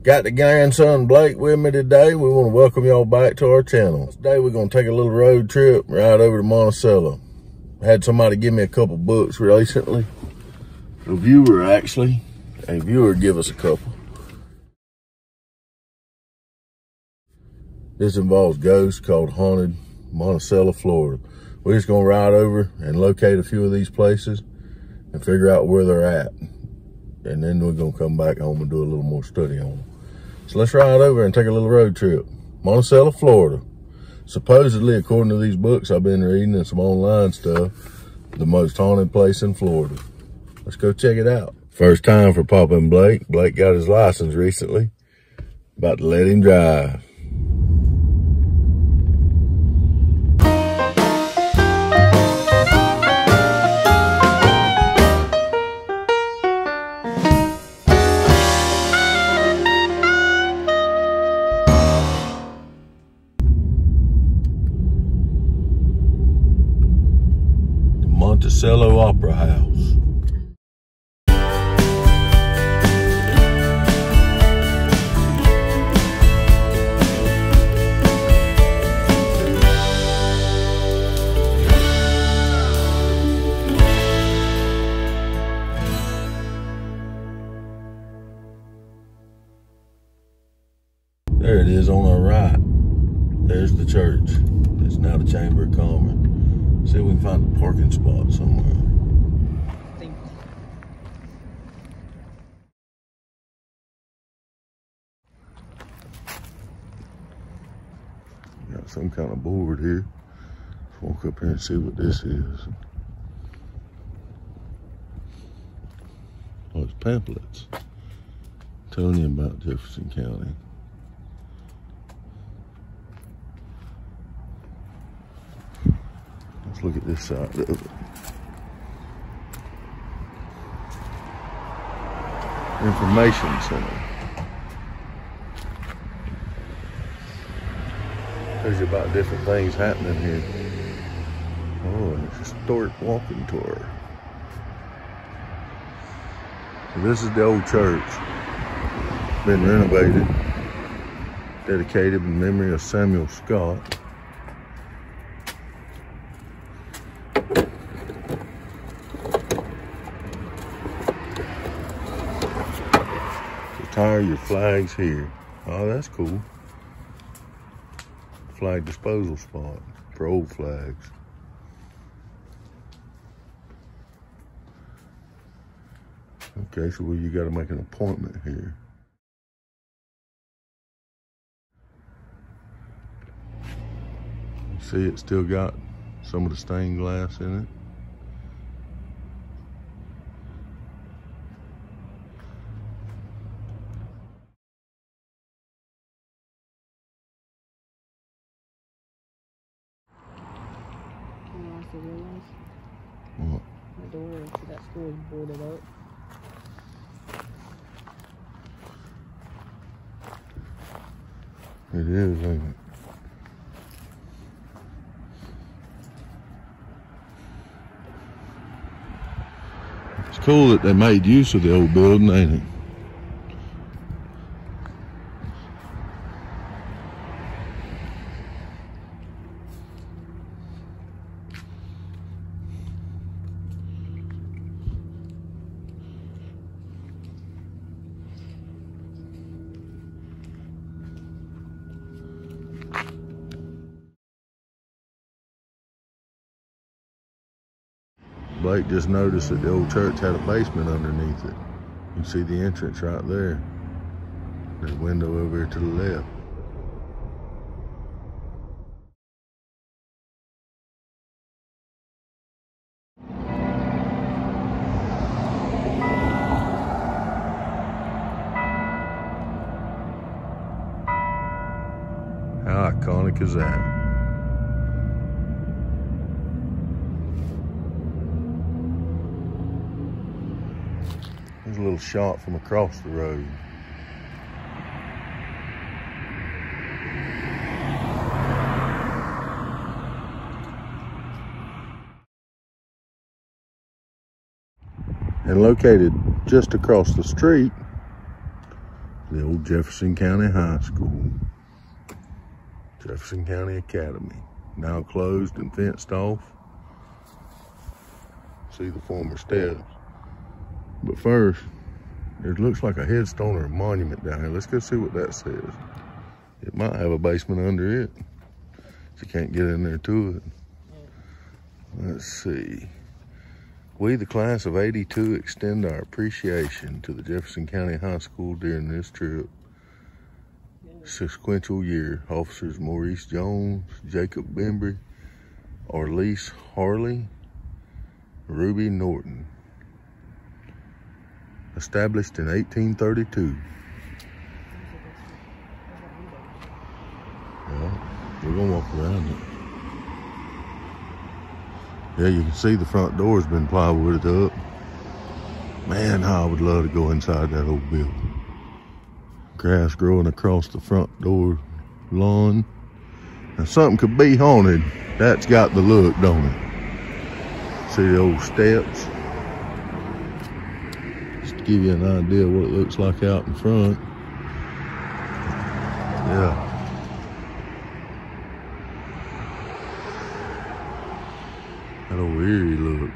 Got the grandson Blake with me today. We want to welcome y'all back to our channel. Today we're going to take a little road trip right over to Monticello. I had somebody give me a couple books recently. A viewer give us a couple. This involves ghosts called Haunted Monticello, Florida. We're just going to ride over and locate a few of these places and figure out where they're at. And then we're going to come back home and do a little more study on them. So let's ride over and take a little road trip. Monticello, Florida. Supposedly, according to these books I've been reading and some online stuff, the most haunted place in Florida. Let's go check it out. First time for Papa and Blake. Blake got his license recently. About to let him drive. Monticello Opera House. There it is on our right. There's the church. It's now the Chamber of Commerce. See if we can find a parking spot somewhere. Got some kind of board here. Let's walk up here and see what this is. Oh, it's pamphlets telling you about Jefferson County. Let's look at this side of it. Information Center. Tells you about different things happening here. Oh, and it's a historic walking tour. So this is the old church. Been renovated. Dedicated in memory of Samuel Scott. Retire your flags here. Oh, that's cool. Flag disposal spot for old flags. Okay, so you got to make an appointment here. See, it's still got some of the stained glass in it. What? The door to that store is boarded up. It is, ain't it? It's cool that they made use of the old building, ain't it? Blake just noticed that the old church had a basement underneath it. You can see the entrance right there. There's a window over here to the left. How iconic is that? There's a little shot from across the road. And located just across the street The old Jefferson County High School. Jefferson County Academy. Now closed and fenced off. See the former steps. But first, it looks like a headstone or a monument down here. Let's go see what that says. It might have a basement under it. So you can't get in there to it. Let's see. We, the class of '82, extend our appreciation to the Jefferson County High School during this trip. Sequential year. Officers Maurice Jones, Jacob Bembry, Arlise Harley, Ruby Norton. Established in 1832. Well, we're gonna walk around it. Yeah, you can see the front door's been plywooded up. Man, how I would love to go inside that old building. Grass growing across the front door lawn. Now something could be haunted. That's got the look, don't it? See the old steps? Just to give you an idea of what it looks like out in front. Yeah. That old eerie look.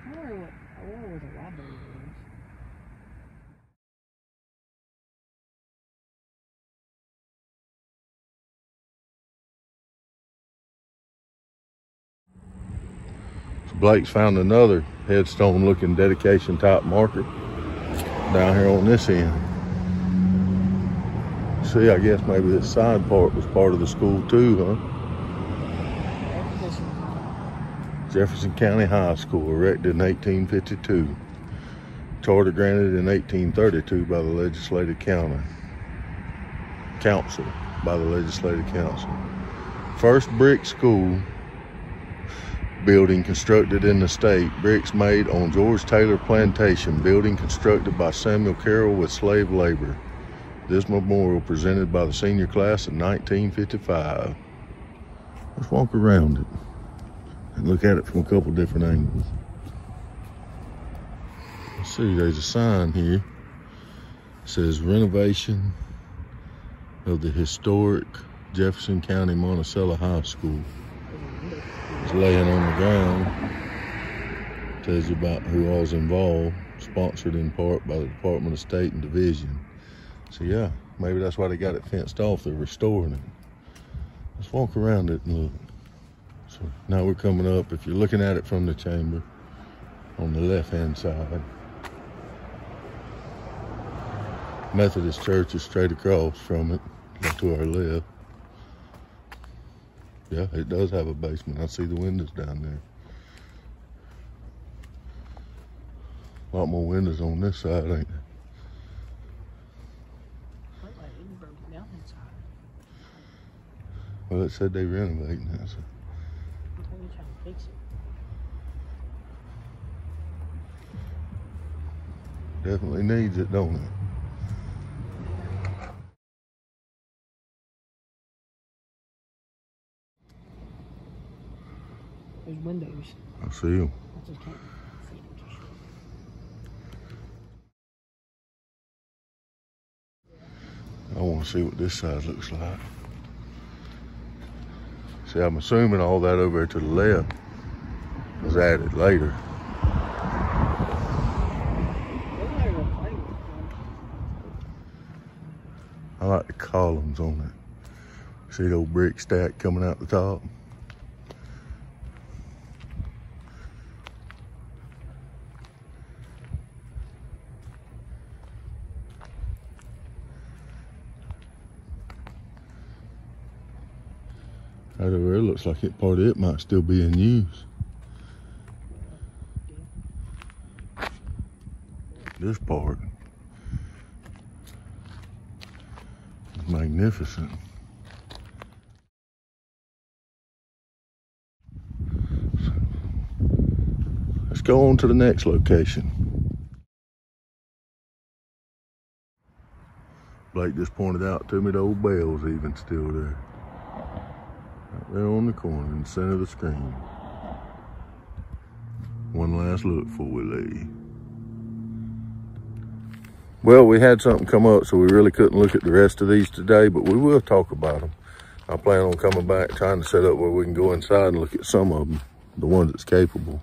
I wonder where the library is. So Blake's found another headstone looking dedication type marker down here on this end. See, I guess maybe this side part was part of the school too, huh? Jefferson County High School, erected in 1852. Charter granted in 1832 by the Legislative Council. First brick school building constructed in the state. Bricks made on George Taylor Plantation. Building constructed by Samuel Carroll with slave labor. This memorial presented by the senior class in 1955. Let's walk around it and look at it from a couple different angles. Let's see, there's a sign here. It says renovation of the historic Jefferson County Monticello High School. It's laying on the ground. Tells you about who all's involved. Sponsored in part by the Department of State and Division. So yeah, maybe that's why they got it fenced off. They're restoring it. Let's walk around it and look. So now we're coming up, if you're looking at it from the chamber, on the left-hand side. Methodist Church is straight across from it, to our left. Yeah, it does have a basement. I see the windows down there. A lot more windows on this side, ain't there? Well, it said they renovating that, so. I'm trying to fix it. Definitely needs it, don't it? There's windows. I see them. I just can't see them. I want to see what this side looks like. See, I'm assuming all that over there to the left was added later. I like the columns on it. See the old brick stack coming out the top? Right over there looks like part of it might still be in use. This part is magnificent. Let's go on to the next location. Blake just pointed out to me the old bell's even still there. Right there on the corner in the center of the screen. One last look before we leave. Well, we had something come up, so we really couldn't look at the rest of these today, but we will talk about them. I plan on coming back, trying to set up where we can go inside and look at some of them, the ones that's capable.